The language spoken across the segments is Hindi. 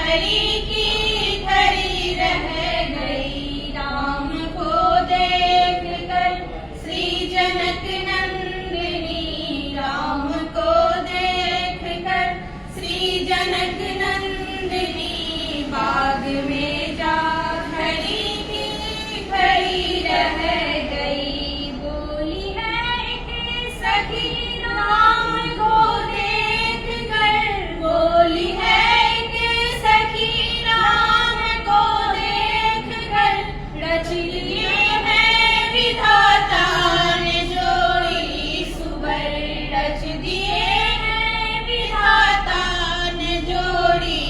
खरी की खरी रह गई। राम को देख कर श्री जनक नंदिनी, राम को देख कर श्री जनक नंदिनी, बाग में जा खरी की खरी रह गई। बोली है एक सखी राम को देख कर, बोली है एक सखी राम को देख कर, रच लिए हैं विधाता ने जोड़ी सुबर, रच दिए हैं विधाता ने जोड़ी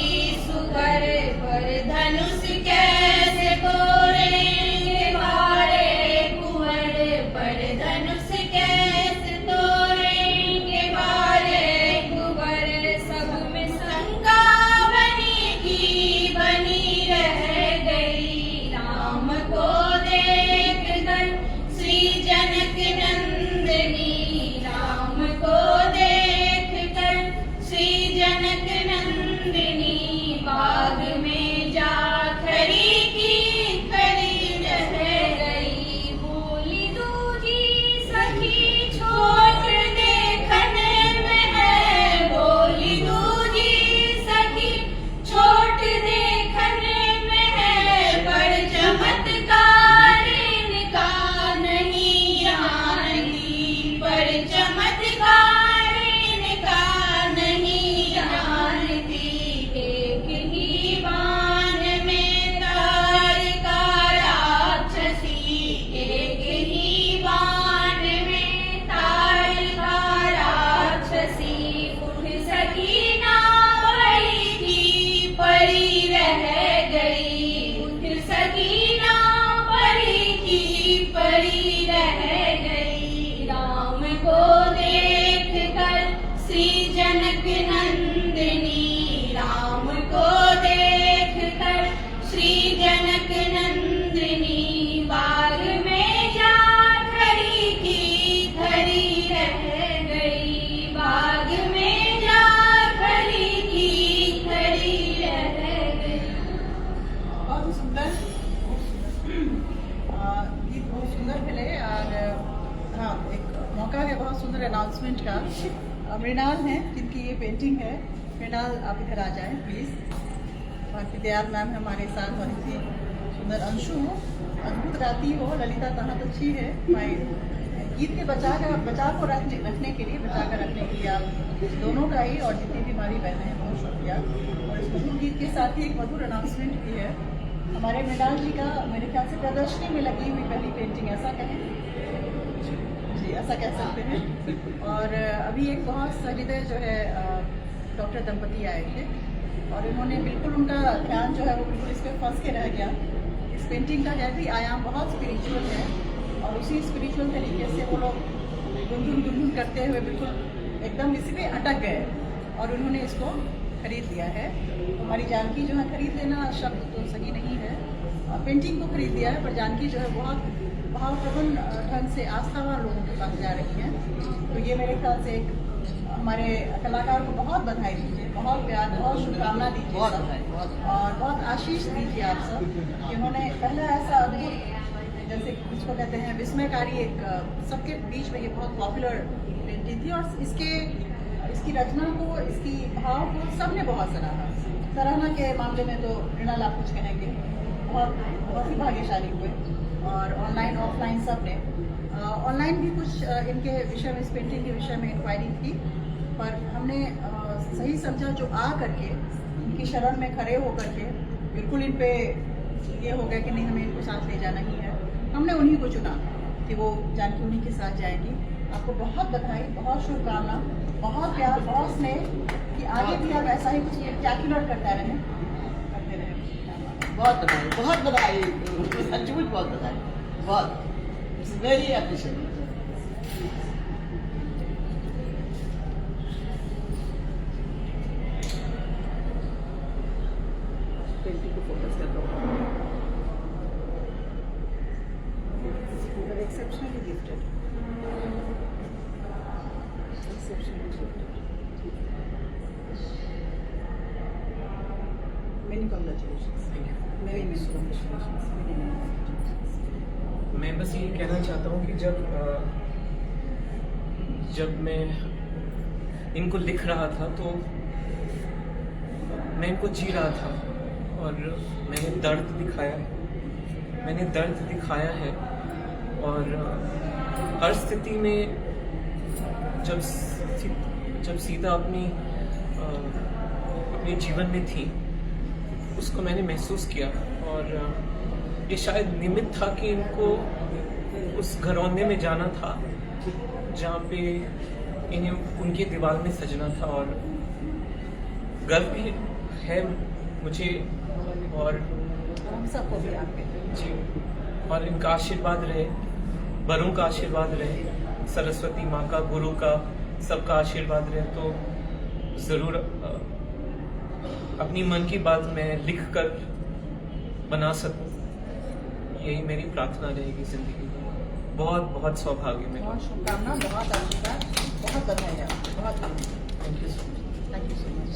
सुबर। पर धनुष कैसे तोड़ेंगे बारे कुंवर, पर धनुष कैसे तोड़ेंगे बारे कुंवर। सब में शंका बनी की बनी रह गई। राम को देख कर श्री जनक नंदिनी, राम को देख कर श्री जनक नंदिनी, बाग में जा खरी की खरी रह गई। बोली दूजी सखी छोट देखने में है, बोली दूजी सखी छोट देखने में है, पर चमत्कार इनका नहीं जानती, पर चमत्कार इनका नहीं जानती। एक ही बाण में तार का राक्षसी, एक ही बाण में तार का राक्षसी, उठ सकी ना परी की परी रह गई, उठ सकी ना परी की परी रह गई। राम को देख कर श्री जनक नंदिनी, राम को देख कर श्री जनक नंदिनी, बाग में जा खरी की खरी रह गई, बाग में जा खरी की खरी रह गई। बहुत ही सुंदर गीत, बहुत सुंदर मिले। और हाँ, एक मौका है बहुत सुंदर अनाउंसमेंट का। मृणाल हैं जिनकी ये पेंटिंग है। मृणाल आप इधर आ जाएं प्लीज़। और विद्याल मैम हमारे साथ, और इतनी सुंदर अंशु हो, अद्भुत गाती हो, ललिता तहत अच्छी है। भाई गीत के बचाव को रखने के लिए, बचा कर रखने के लिए आप दोनों का ही और जितनी भी हमारी बहनें हैं बहुत शुक्रिया। और इस मधुर गीत के साथ ही एक मधुर अनाउंसमेंट भी है। हमारे मृणाल जी का मेरे ख्याल से प्रदर्शनी में लगी हुई पहली पेंटिंग, ऐसा कहें जी, ऐसा कह सकते हैं। और अभी एक बहुत सहृदय जो है डॉक्टर दंपति आए थे, और इन्होंने बिल्कुल, उनका ध्यान जो है वो बिल्कुल इस पर फंस के रह गया। इस पेंटिंग का है भी आयाम बहुत स्पिरिचुअल है, और उसी स्पिरिचुअल तरीके से वो लोग गुनगुन करते हुए बिल्कुल एकदम इसी पे अटक गए, और उन्होंने इसको खरीद लिया है। हमारी जानकी जो है, खरीद लेना शब्द तो सही नहीं है, पेंटिंग को खरीद लिया है, पर जानकी जो है बहुत भावप्रवण ढंग से आस्थावान लोगों के पास जा रही हैं। तो ये मेरे ख्याल से एक हमारे कलाकार को बहुत बधाई दीजिए, बहुत प्यार, बहुत शुभकामना दीजिए और बहुत आशीष दीजिए आप सब कि उन्होंने पहला ऐसा अद्भुत, जैसे इसको कहते हैं विस्मयकारी, एक सबके बीच में ये बहुत पॉपुलर पेंटिंग थी। और इसकी रचना को, इसकी भाव को सबने बहुत सराहा। सराहना के मामले में तो मृणाल आप कुछ कहेंगे, बहुत ही भाग्यशाली हुए। और ऑनलाइन ऑफलाइन सब ने, ऑनलाइन भी कुछ इनके विषय में, इस पेंटिंग के विषय में इंक्वायरी थी, पर हमने सही समझा जो आ करके इनकी शरण में खड़े होकर के बिल्कुल इन पे ये हो गया कि नहीं, हमें इनको साथ ले जाना ही है। हमने उन्हीं को चुना कि वो जानकी उन्हीं के साथ जाएगी। आपको बहुत बधाई, बहुत शुभकामना, बहुत प्यार, बहुत स्नेह कि आगे भी आप ऐसा ही कुछ स्पेक्टैक्युलर करते रहें। बहुत बधाई, बहुत बधाई, सचमुच बहुत बधाई, बहुत वेरी अप्रिशिएट। पेंटिंग को फोकस कर दो। Exceptionally gifted, exceptionally gifted. Many congratulations. Thank you. Very many congratulations. Many congratulations. मैं बस ये कहना चाहता हूँ कि जब मैं इनको लिख रहा था तो मैं इनको जी रहा था और मैंने दर्द दिखाया है और हर स्थिति में जब सीता अपने जीवन में थी उसको मैंने महसूस किया और ये शायद निमित्त था कि इनको उस घरौंदे में जाना था जहाँ पे इन्हें उनके दीवार में सजना था और गर्व भी है मुझे और हम सबको भी आपके जी और इनका आशीर्वाद रहे, बड़ों का आशीर्वाद रहे, सरस्वती माँ का, गुरु का, सबका आशीर्वाद रहे तो ज़रूर अपनी मन की बात मैं लिख कर बना सकूं, यही मेरी प्रार्थना रहेगी जिंदगी में। बहुत बहुत सौभाग्य में। बहुत शुभकामना, बहुत आशीर्वाद, बहुत बधाई आपको, बहुत thank you so much. Thank you so much.